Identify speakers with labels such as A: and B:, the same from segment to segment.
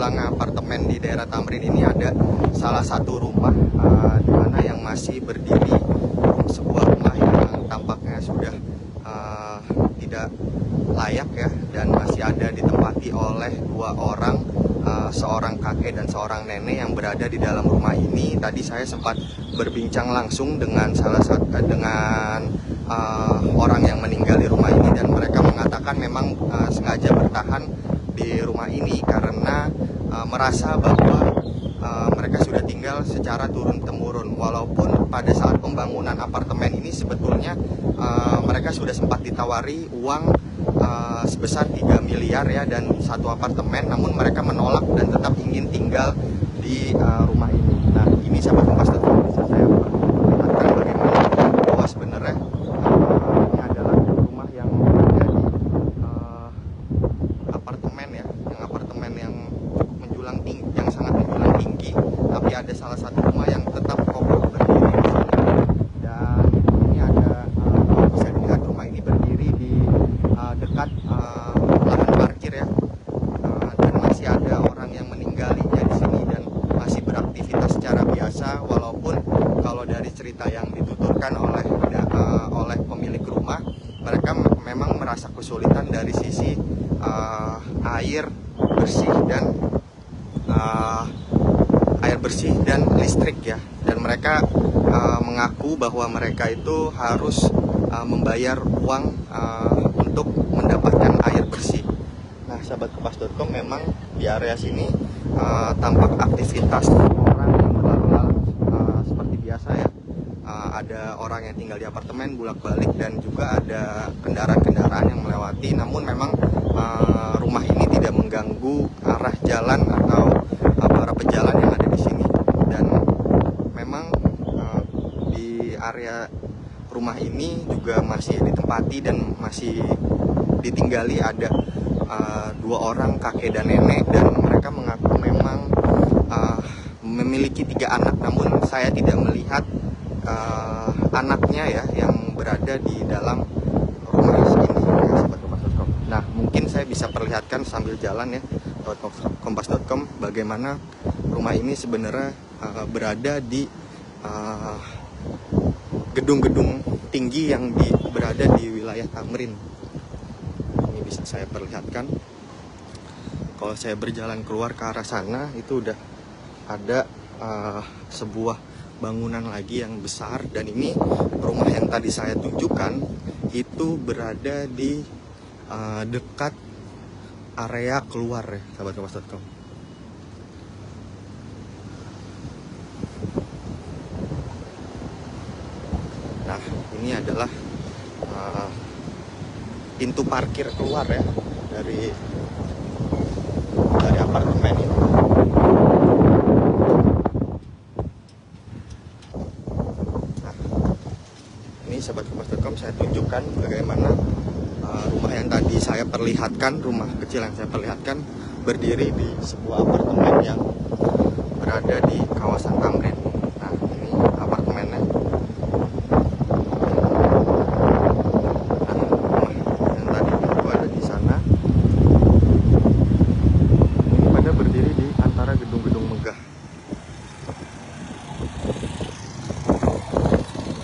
A: menjulang apartemen di daerah Tamrin ini ada salah satu rumah di mana yang masih berdiri, sebuah rumah yang tampaknya sudah tidak layak ya, dan masih ada ditempati oleh dua orang, seorang kakek dan seorang nenek yang berada di dalam rumah ini. Tadi saya sempat berbincang langsung dengan orang yang meninggal di rumah ini, dan mereka mengatakan memang sengaja bertahan di rumah ini karena merasa bahwa mereka sudah tinggal secara turun-temurun. Walaupun pada saat pembangunan apartemen ini sebetulnya mereka sudah sempat ditawari uang sebesar 3 miliar ya, dan satu apartemen, namun mereka menolak dan tetap ingin tinggal di rumah ini. Nah, ini sahabat Kompas bisa saya perlihatkan bagaimana bahwa sebenarnya ini adalah rumah yang ada di apartemen ya, yang apartemen yang cukup menjulang tinggi, yang sangat menjulang tinggi, tapi ada salah satu rumah yang tetap kokoh berdiri di sini. Dan ini ada bisa dilihat rumah ini berdiri di dekat lahan parkir ya, dan masih ada orang yang meninggalnya di sini dan masih beraktivitas secara biasa. Walaupun kalau dari cerita yang dituturkan oleh pemilik rumah, mereka memang merasa kesulitan dari sisi air bersih dan listrik ya, dan mereka mengaku bahwa mereka itu harus membayar uang untuk mendapatkan air bersih. Nah, sahabat Kompas.com, memang di area sini tampak aktivitas orang yang berlalu lalang seperti biasa ya. Ada orang yang tinggal di apartemen bolak-balik, dan juga ada kendaraan-kendaraan yang melewati. Namun memang rumah ini tidak mengganggu arah jalan atau para pejalan yang ada di sini. Dan memang di area rumah ini juga masih ditempati dan masih ditinggali ada dua orang kakek dan nenek, dan mereka mengaku memang memiliki 3 anak. Namun saya tidak melihat anaknya ya yang berada di dalam rumah ini ya, sahabat Kompas.com. Nah, mungkin saya bisa perlihatkan sambil jalan ya, sahabat Kompas.com, bagaimana rumah ini sebenarnya berada di gedung-gedung tinggi yang berada di wilayah Tamrin. Ini bisa saya perlihatkan. Kalau saya berjalan keluar ke arah sana, itu udah ada sebuah bangunan lagi yang besar, dan ini rumah yang tadi saya tunjukkan itu berada di dekat area keluar ya, sahabat Kompas.com. Nah, ini adalah pintu parkir keluar ya dari apartemen ini. Nah, ini sahabat Kompas.com, saya tunjukkan bagaimana rumah yang tadi saya perlihatkan, rumah kecil yang saya perlihatkan, berdiri di sebuah apartemen yang berada di kawasan Tamrin. Nah, ini apartemennya.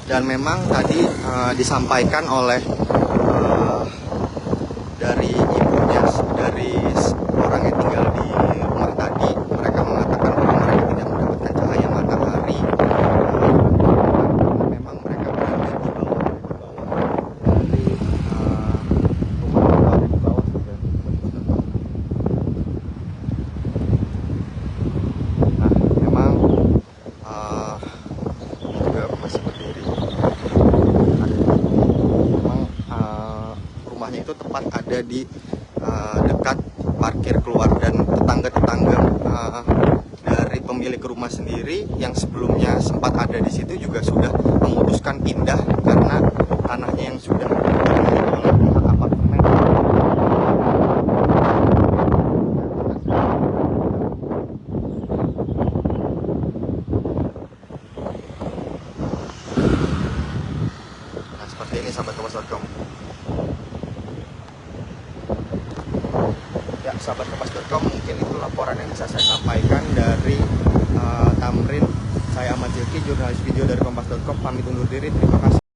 A: Dan memang tadi disampaikan oleh dari ibunya, dari orang yang tinggal di rumah tadi, mereka mengatakan bahwa mereka tidak mendapatkan cahaya matahari. Memang mereka berada di bawah dari rumah di bawah saja. Nah, memang juga masih berdiri. Rumahnya itu tepat ada di dekat parkir keluar, dan tetangga-tetangga dari pemilik rumah sendiri yang sebelumnya sempat ada di situ juga sudah memutuskan pindah karena tanahnya yang sudah oleh pihak apartemen. Nah, seperti ini sahabat Kompas.com. Ya, sahabat Kompas.com, Kompas.com. Mungkin itu laporan yang bisa saya sampaikan dari Tamrin. Saya Ahmad Zilki, jurnalis video dari Kompas.com, pamit undur diri. Terima kasih.